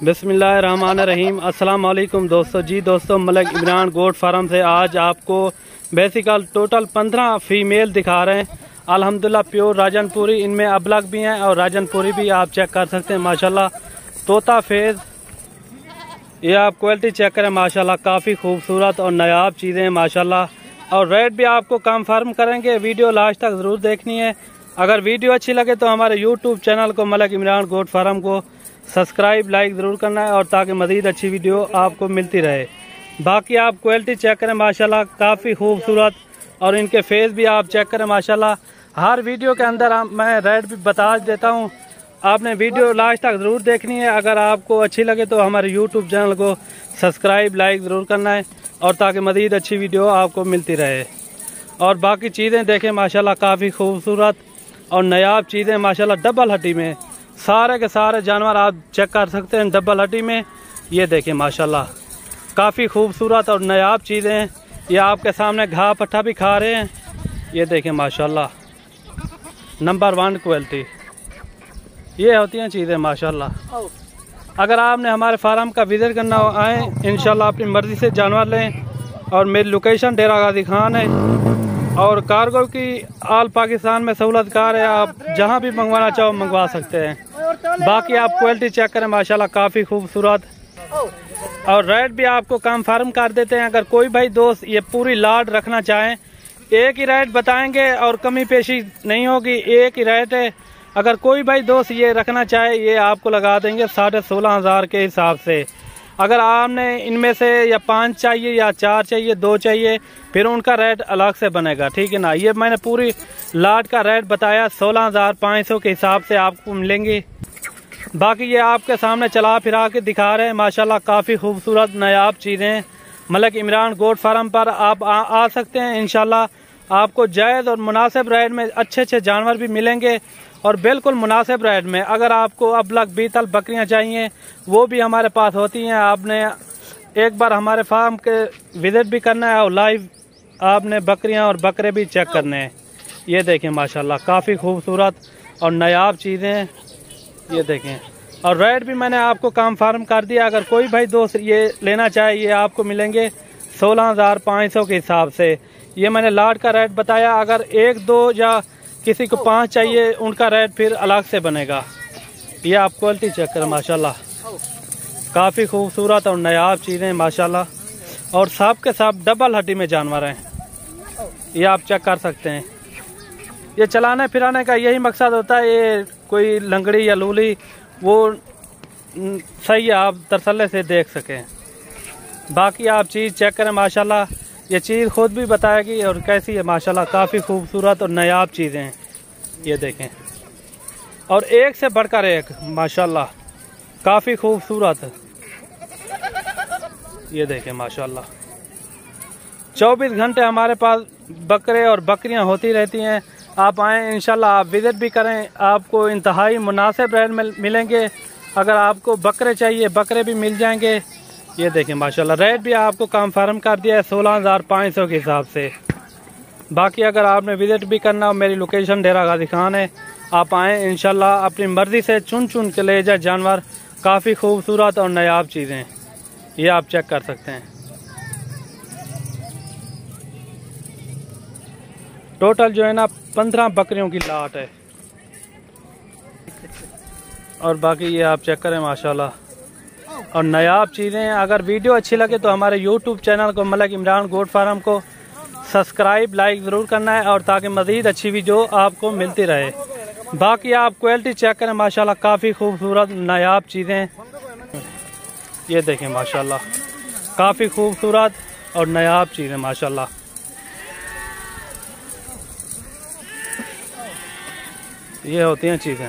बिस्मिल्लाहिर्रहमानिर्रहीम। अस्सलाम वालेकुम दोस्तों। जी दोस्तों, मलिक इमरान गोट फार्म से आज आपको बेसिकल टोटल 15 फीमेल दिखा रहे हैं। अल्हम्दुलिल्लाह प्योर राजनपुरी, इनमें अबलग भी हैं और राजनपुरी भी आप चेक कर सकते हैं। माशाल्लाह तोता फेज, ये आप क्वालिटी चेक करें। माशाल्लाह काफ़ी खूबसूरत और नायाब चीज़ें हैं माशाल्लाह। और रेट भी आपको कंफर्म करेंगे। वीडियो लास्ट तक ज़रूर देखनी है। अगर वीडियो अच्छी लगे तो हमारे यूट्यूब चैनल को मलिक इमरान गोट फार्म को सब्सक्राइब लाइक ज़रूर करना है, और ताकि मज़ीद अच्छी वीडियो आपको मिलती रहे। बाकी आप क्वालिटी चेक करें माशाल्लाह काफ़ी खूबसूरत, और इनके फेस भी आप चेक करें माशाल्लाह। हर वीडियो के अंदर मैं रेट भी बता देता हूँ, आपने वीडियो लास्ट तक ज़रूर देखनी है। अगर आपको अच्छी लगे तो हमारे यूट्यूब चैनल को सब्सक्राइब लाइक ज़रूर करना है, और ताकि मज़ीद अच्छी वीडियो आपको मिलती रहे। और बाकी चीज़ें देखें माशाल्लाह काफ़ी खूबसूरत और नायाब चीज़ें माशाल्लाह। डबल हड्डी में सारे के सारे जानवर आप चेक कर सकते हैं डबल हड्डी में। ये देखें माशाल्लाह काफ़ी खूबसूरत और नायाब चीज़ें हैं। ये आपके सामने घास पट्टा भी खा रहे हैं। ये देखें माशाल्लाह नंबर 1 क्वालिटी ये होती हैं चीज़ें माशाल्लाह। अगर आपने हमारे फार्म का विजिट करना हो, आएँ इंशाल्लाह अपनी मर्ज़ी से जानवर लें। और मेरी लोकेशन डेरा गाजी खान है, और कार्गो की आल पाकिस्तान में सहूलतकार है। आप जहां भी मंगवाना चाहो मंगवा सकते हैं। बाकी आप क्वालिटी चेक करें माशाल्लाह काफ़ी खूबसूरत, और रेट भी आपको कंफर्म कर देते हैं। अगर कोई भाई दोस्त ये पूरी लाट रखना चाहें, एक ही रेट बताएंगे और कमी पेशी नहीं होगी, एक ही रेट है। अगर कोई भाई दोस्त ये रखना चाहे, ये आपको लगा देंगे 16,500 के हिसाब से। अगर आपने इनमें से या 5 चाहिए या 4 चाहिए 2 चाहिए, फिर उनका रेट अलग से बनेगा, ठीक है ना। ये मैंने पूरी लाट का रेट बताया 16,500 के हिसाब से आपको मिलेंगी। बाकी ये आपके सामने चला फिरा के दिखा रहे हैं माशाल्लाह काफ़ी खूबसूरत नायाब चीज़ें। मलिक इमरान गोट फार्म पर आप आ सकते हैं। इंशाल्लाह आपको जायज़ और मुनासिब रेट में अच्छे अच्छे जानवर भी मिलेंगे, और बिल्कुल मुनासिब रेट में। अगर आपको अबलग बीतल बकरियां चाहिए वो भी हमारे पास होती हैं। आपने एक बार हमारे फार्म के विजिट भी करना है, और लाइव आपने बकरियां और बकरे भी चेक करने हैं। ये देखें माशाल्लाह काफ़ी खूबसूरत और नायाब चीज़ें हैं। ये देखें, और रेट भी मैंने आपको कंफर्म कर दिया। अगर कोई भाई दोस्त ये लेना चाहे, ये आपको मिलेंगे 16,500 के हिसाब से। ये मैंने लाट का रेट बताया। अगर 1 2 या किसी को 5 चाहिए, उनका रेट फिर अलग से बनेगा। ये आप क्वालिटी चेक करें माशाल्लाह काफ़ी खूबसूरत और नायाब चीज़ें माशाल्लाह, और सब के सब डबल हड्डी में जानवर हैं। ये आप चेक कर सकते हैं। ये चलाने फिराने का यही मकसद होता है, ये कोई लंगड़ी या लूली वो सही है, आप तसल्ली से देख सकें। बाकी आप चीज़ चेक करें माशाल्लाह, ये चीज़ खुद भी बताएगी और कैसी है माशाल्लाह काफ़ी खूबसूरत और नायाब चीज़ें हैं। ये देखें, और एक से बढ़कर एक माशाल्लाह काफ़ी खूबसूरत। ये देखें माशाल्लाह 24 घंटे हमारे पास बकरे और बकरियां होती रहती हैं। आप आएँ इंशाल्लाह, आप विजिट भी करें, आपको इंतहाई मुनासिब रेट में मिलेंगे। अगर आपको बकरे चाहिए बकरे भी मिल जाएंगे। ये देखें माशाल्लाह रेट भी आपको कंफर्म कर दिया है 16,500 के हिसाब से। बाकी अगर आपने विजिट भी करना हो, मेरी लोकेशन डेरा गाजी खान है। आप आएँ इंशाल्लाह, अपनी मर्ज़ी से चुन चुन के ले जाए जानवर। काफ़ी खूबसूरत और नायाब चीज़ें ये आप चेक कर सकते हैं। टोटल जो है ना 15 बकरियों की लाट है, और बाकी ये आप चेक करें माशाल्लाह और नायाब चीज़ें हैं। अगर वीडियो अच्छी लगे तो हमारे यूट्यूब चैनल को मलिक इमरान गोट फार्म को सब्सक्राइब लाइक ज़रूर करना है, और ताकि मज़ीद अच्छी वीडियो आपको मिलती रहे। बाकी आप क्वालिटी चेक करें माशाल्लाह काफ़ी खूबसूरत नायाब चीज़ें। ये देखें माशाल्लाह काफ़ी खूबसूरत और नायाब चीज़ें माशाल्लाह। ये होती हैं चीज़ें।